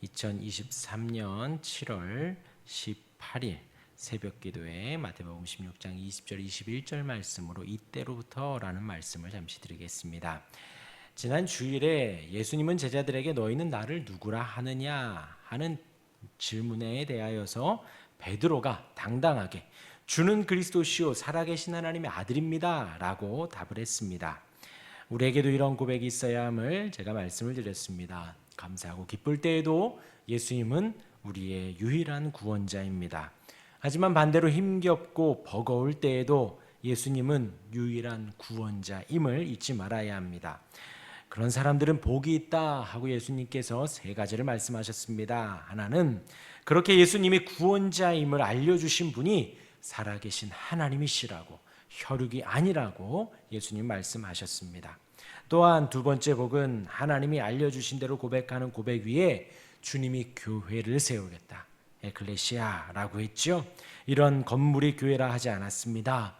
2023년 7월 18일 새벽 기도에 마태복음 16장 20절 21절 말씀으로 이때로부터라는 말씀을 잠시 드리겠습니다. 지난 주일에 예수님은 제자들에게 너희는 나를 누구라 하느냐 하는 질문에 대하여서 베드로가 당당하게 주는 그리스도시요 살아계신 하나님의 아들입니다 라고 답을 했습니다. 우리에게도 이런 고백이 있어야 함을 제가 말씀을 드렸습니다. 감사하고 기쁠 때에도 예수님은 우리의 유일한 구원자입니다. 하지만 반대로 힘겹고 버거울 때에도 예수님은 유일한 구원자임을 잊지 말아야 합니다. 그런 사람들은 복이 있다 하고 예수님께서 세 가지를 말씀하셨습니다. 하나는 그렇게 예수님이 구원자임을 알려주신 분이 살아계신 하나님이시라고, 혈육이 아니라고 예수님 말씀하셨습니다. 또한 두 번째 복은 하나님이 알려주신 대로 고백하는 고백 위에 주님이 교회를 세우겠다, 에클레시아라고 했죠. 이런 건물이 교회라 하지 않았습니다.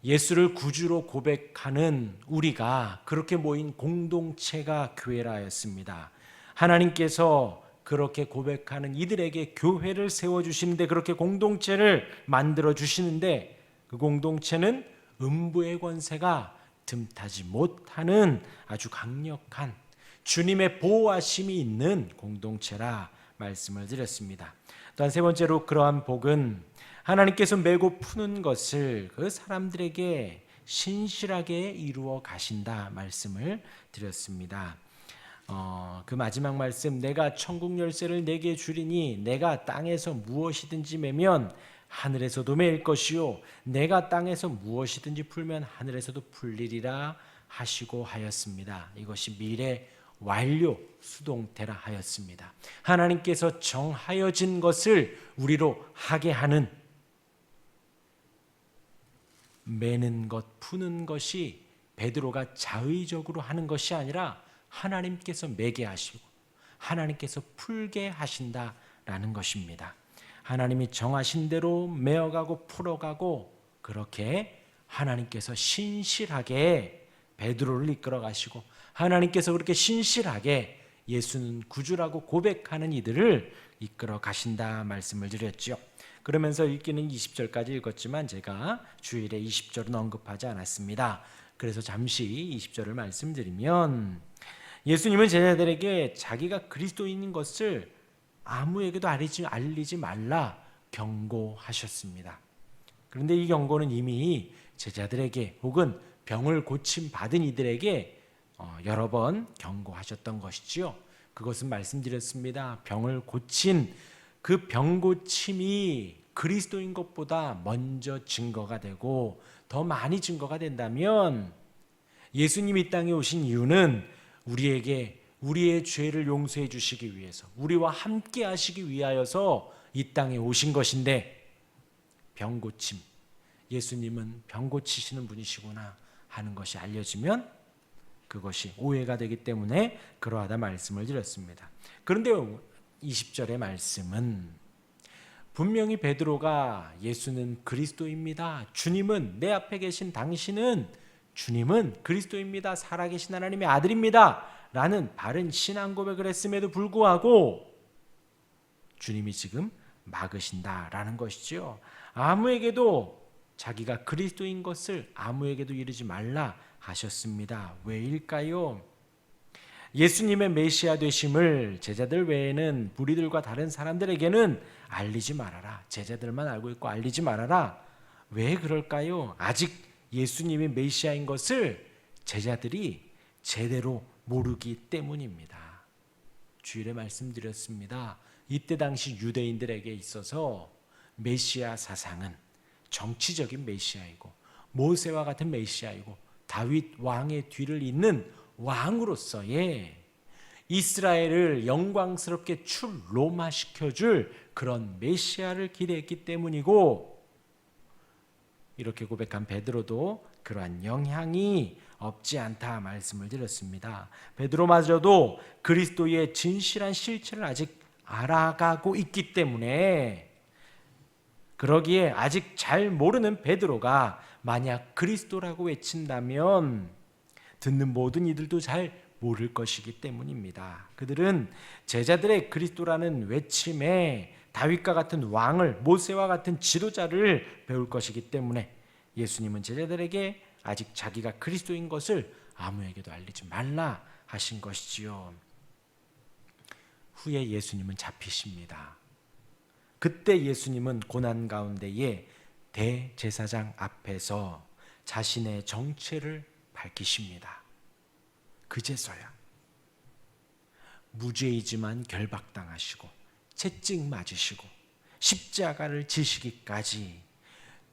예수를 구주로 고백하는 우리가 그렇게 모인 공동체가 교회라 하였습니다. 하나님께서 그렇게 고백하는 이들에게 교회를 세워주시는데, 그렇게 공동체를 만들어 주시는데, 그 공동체는 음부의 권세가 틈타지 못하는 아주 강력한 주님의 보호하심이 있는 공동체라 말씀을 드렸습니다. 또한 세 번째로 그러한 복은 하나님께서 메고 푸는 것을 그 사람들에게 신실하게 이루어 가신다 말씀을 드렸습니다. 그 마지막 말씀, 내가 천국 열쇠를 내게 주리니 내가 땅에서 무엇이든지 매면 하늘에서도 매일 것이요 내가 땅에서 무엇이든지 풀면 하늘에서도 풀리리라 하시고 하였습니다. 이것이 미래 완료 수동태라 하였습니다. 하나님께서 정하여진 것을 우리로 하게 하는, 매는 것, 푸는 것이 베드로가 자의적으로 하는 것이 아니라 하나님께서 매게 하시고 하나님께서 풀게 하신다라는 것입니다. 하나님이 정하신 대로 메어가고 풀어가고, 그렇게 하나님께서 신실하게 베드로를 이끌어 가시고 하나님께서 그렇게 신실하게 예수는 구주라고 고백하는 이들을 이끌어 가신다 말씀을 드렸죠. 그러면서 읽기는 20절까지 읽었지만 제가 주일에 20절은 언급하지 않았습니다. 그래서 잠시 20절을 말씀드리면, 예수님은 제자들에게 자기가 그리스도인인 것을 아무에게도 알리지 말라 경고하셨습니다. 그런데 이 경고는 이미 제자들에게 혹은 병을 고침 받은 이들에게 여러 번 경고하셨던 것이지요. 그것은 말씀드렸습니다. 병을 고친 그 병 고침이 그리스도인 것보다 먼저 증거가 되고 더 많이 증거가 된다면, 예수님이 이 땅에 오신 이유는 우리에게 우리의 죄를 용서해 주시기 위해서, 우리와 함께 하시기 위하여서 이 땅에 오신 것인데, 병고침, 예수님은 병고치시는 분이시구나 하는 것이 알려지면 그것이 오해가 되기 때문에 그러하다 말씀을 드렸습니다. 그런데 20절의 말씀은 분명히 베드로가 예수는 그리스도입니다, 주님은, 내 앞에 계신 당신은 주님은 그리스도입니다, 살아계신 하나님의 아들입니다 라는 바른 신앙 고백을 했음에도 불구하고 주님이 지금 막으신다라는 것이죠. 아무에게도 자기가 그리스도인 것을 아무에게도 이르지 말라 하셨습니다. 왜일까요? 예수님의 메시아 되심을 제자들 외에는 무리들과 다른 사람들에게는 알리지 말아라, 제자들만 알고 있고 알리지 말아라. 왜 그럴까요? 아직 예수님이 메시아인 것을 제자들이 제대로 모르기 때문입니다. 주일에 말씀드렸습니다. 이때 당시 유대인들에게 있어서 메시아 사상은 정치적인 메시아이고 모세와 같은 메시아이고 다윗 왕의 뒤를 잇는 왕으로서의 이스라엘을 영광스럽게 출로마시켜줄 그런 메시아를 기대했기 때문이고, 이렇게 고백한 베드로도 그러한 영향이 없지 않다 말씀을 드렸습니다. 베드로마저도 그리스도의 진실한 실체를 아직 알아가고 있기 때문에, 그러기에 아직 잘 모르는 베드로가 만약 그리스도라고 외친다면 듣는 모든 이들도 잘 모를 것이기 때문입니다. 그들은 제자들의 그리스도라는 외침에 다윗과 같은 왕을, 모세와 같은 지도자를 배울 것이기 때문에 예수님은 제자들에게 아직 자기가 그리스도인 것을 아무에게도 알리지 말라 하신 것이지요. 후에 예수님은 잡히십니다. 그때 예수님은 고난 가운데에 대제사장 앞에서 자신의 정체를 밝히십니다. 그제서야 무죄이지만 결박당하시고 채찍 맞으시고 십자가를 지시기까지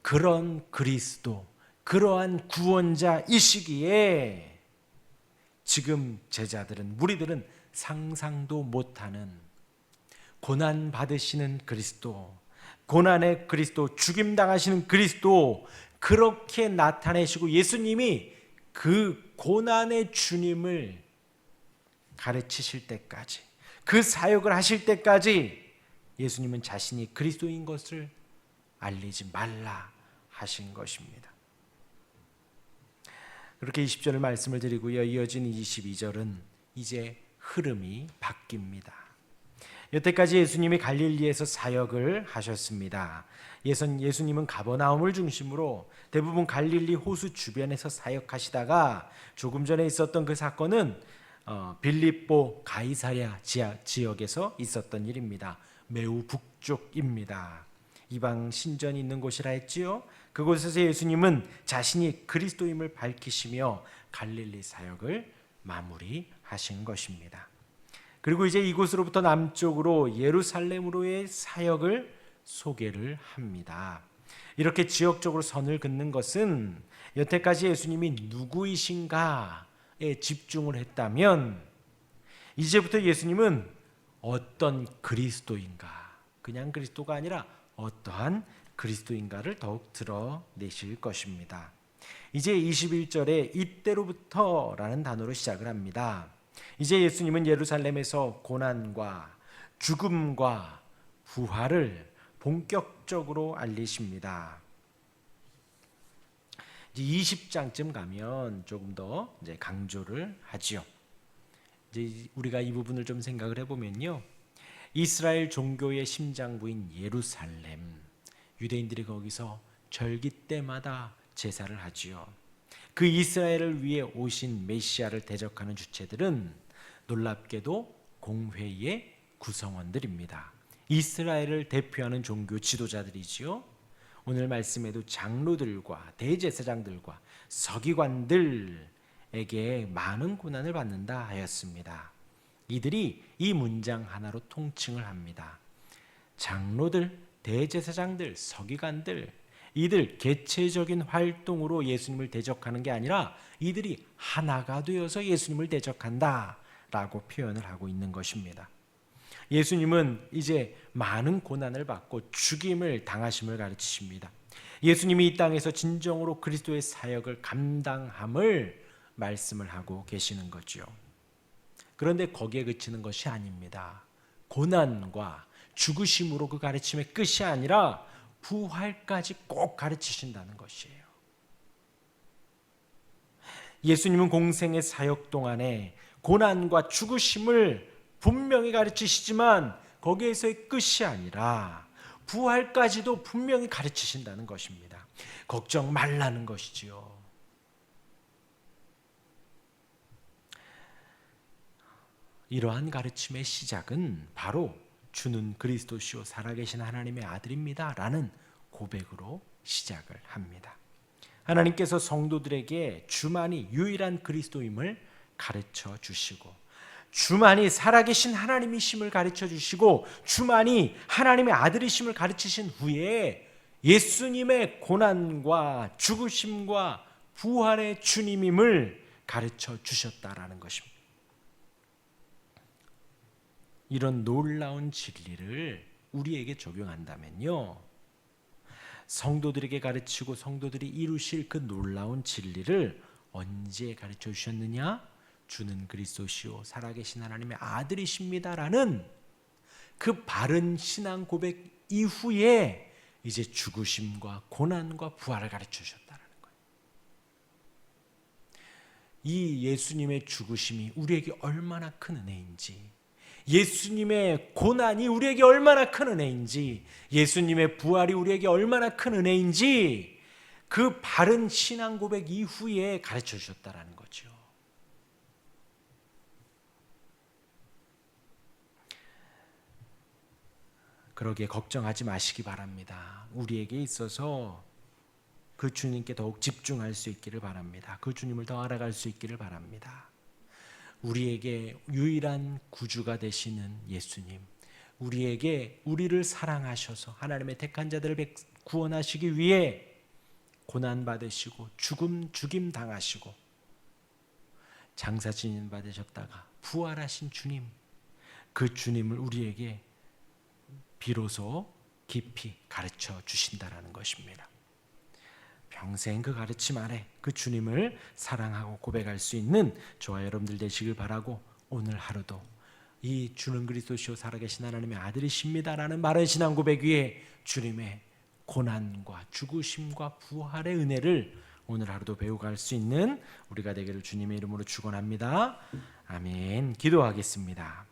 그런 그리스도, 그러한 구원자이시기에 지금 제자들은, 무리들은 상상도 못하는 고난 받으시는 그리스도, 고난의 그리스도, 죽임당하시는 그리스도, 그렇게 나타내시고 예수님이 그 고난의 주님을 가르치실 때까지, 그 사역을 하실 때까지 예수님은 자신이 그리스도인 것을 알리지 말라 하신 것입니다. 그렇게 20절을 말씀을 드리고요. 이어진 22절은 이제 흐름이 바뀝니다. 여태까지 예수님이 갈릴리에서 사역을 하셨습니다. 예수님은 가버나움을 중심으로 대부분 갈릴리 호수 주변에서 사역하시다가 조금 전에 있었던 그 사건은 빌립보 가이사랴 지역에서 있었던 일입니다. 매우 북쪽입니다. 이방 신전이 있는 곳이라 했지요. 그곳에서 예수님은 자신이 그리스도임을 밝히시며 갈릴리 사역을 마무리하신 것입니다. 그리고 이제 이곳으로부터 남쪽으로 예루살렘으로의 사역을 소개를 합니다. 이렇게 지역적으로 선을 긋는 것은 여태까지 예수님이 누구이신가에 집중을 했다면 이제부터 예수님은 어떤 그리스도인가, 그냥 그리스도가 아니라 어떠한 그리스도인가를 더욱 드러내실 것입니다. 이제 21절에 이때로부터라는 단어로 시작을 합니다. 이제 예수님은 예루살렘에서 고난과 죽음과 부활을 본격적으로 알리십니다. 이제 20장쯤 가면 조금 더 이제 강조를 하지요. 이제 우리가 이 부분을 좀 생각을 해보면요, 이스라엘 종교의 심장부인 예루살렘, 유대인들이 거기서 절기 때마다 제사를 하지요. 그 이스라엘을 위해 오신 메시아를 대적하는 주체들은 놀랍게도 공회의 구성원들입니다. 이스라엘을 대표하는 종교 지도자들이지요. 오늘 말씀에도 장로들과 대제사장들과 서기관들에게 많은 고난을 받는다 하였습니다. 이들이 이 문장 하나로 통칭을 합니다. 장로들, 대제사장들, 서기관들, 이들 개체적인 활동으로 예수님을 대적하는 게 아니라 이들이 하나가 되어서 예수님을 대적한다라고 표현을 하고 있는 것입니다. 예수님은 이제 많은 고난을 받고 죽임을 당하심을 가르치십니다. 예수님이 이 땅에서 진정으로 그리스도의 사역을 감당함을 말씀을 하고 계시는 거죠. 그런데 거기에 그치는 것이 아닙니다. 고난과 죽으심으로 그 가르침의 끝이 아니라 부활까지 꼭 가르치신다는 것이에요. 예수님은 공생의 사역 동안에 고난과 죽으심을 분명히 가르치시지만 거기에서의 끝이 아니라 부활까지도 분명히 가르치신다는 것입니다. 걱정 말라는 것이지요. 이러한 가르침의 시작은 바로 주는 그리스도시요 살아계신 하나님의 아들입니다 라는 고백으로 시작을 합니다. 하나님께서 성도들에게 주만이 유일한 그리스도임을 가르쳐 주시고, 주만이 살아계신 하나님이심을 가르쳐 주시고, 주만이 하나님의 아들이심을 가르치신 후에 예수님의 고난과 죽으심과 부활의 주님임을 가르쳐 주셨다라는 것입니다. 이런 놀라운 진리를 우리에게 적용한다면요, 성도들에게 가르치고 성도들이 이루실 그 놀라운 진리를 언제 가르쳐 주셨느냐? 주는 그리스도시요 살아계신 하나님의 아들이십니다라는 그 바른 신앙 고백 이후에 이제 죽으심과 고난과 부활을 가르쳐 주셨다는 거예요. 이 예수님의 죽으심이 우리에게 얼마나 큰 은혜인지, 예수님의 고난이 우리에게 얼마나 큰 은혜인지, 예수님의 부활이 우리에게 얼마나 큰 은혜인지 그 바른 신앙 고백 이후에 가르쳐 주셨다라는 거죠. 그러기에 걱정하지 마시기 바랍니다. 우리에게 있어서 그 주님께 더욱 집중할 수 있기를 바랍니다. 그 주님을 더 알아갈 수 있기를 바랍니다. 우리에게 유일한 구주가 되시는 예수님, 우리에게 우리를 사랑하셔서 하나님의 택한 자들을 구원하시기 위해 고난 받으시고 죽임 당하시고 장사 지님 받으셨다가 부활하신 주님, 그 주님을 우리에게 비로소 깊이 가르쳐 주신다라는 것입니다. 평생 그 가르침 아래 그 주님을 사랑하고 고백할 수 있는 저와 여러분들 되시길 바라고, 오늘 하루도 이 주는 그리스도시요 살아계신 하나님의 아들이십니다라는 바른 신앙 고백 위에 주님의 고난과 죽으심과 부활의 은혜를 오늘 하루도 배워갈 수 있는 우리가 되기를 주님의 이름으로 축원합니다. 아멘. 기도하겠습니다.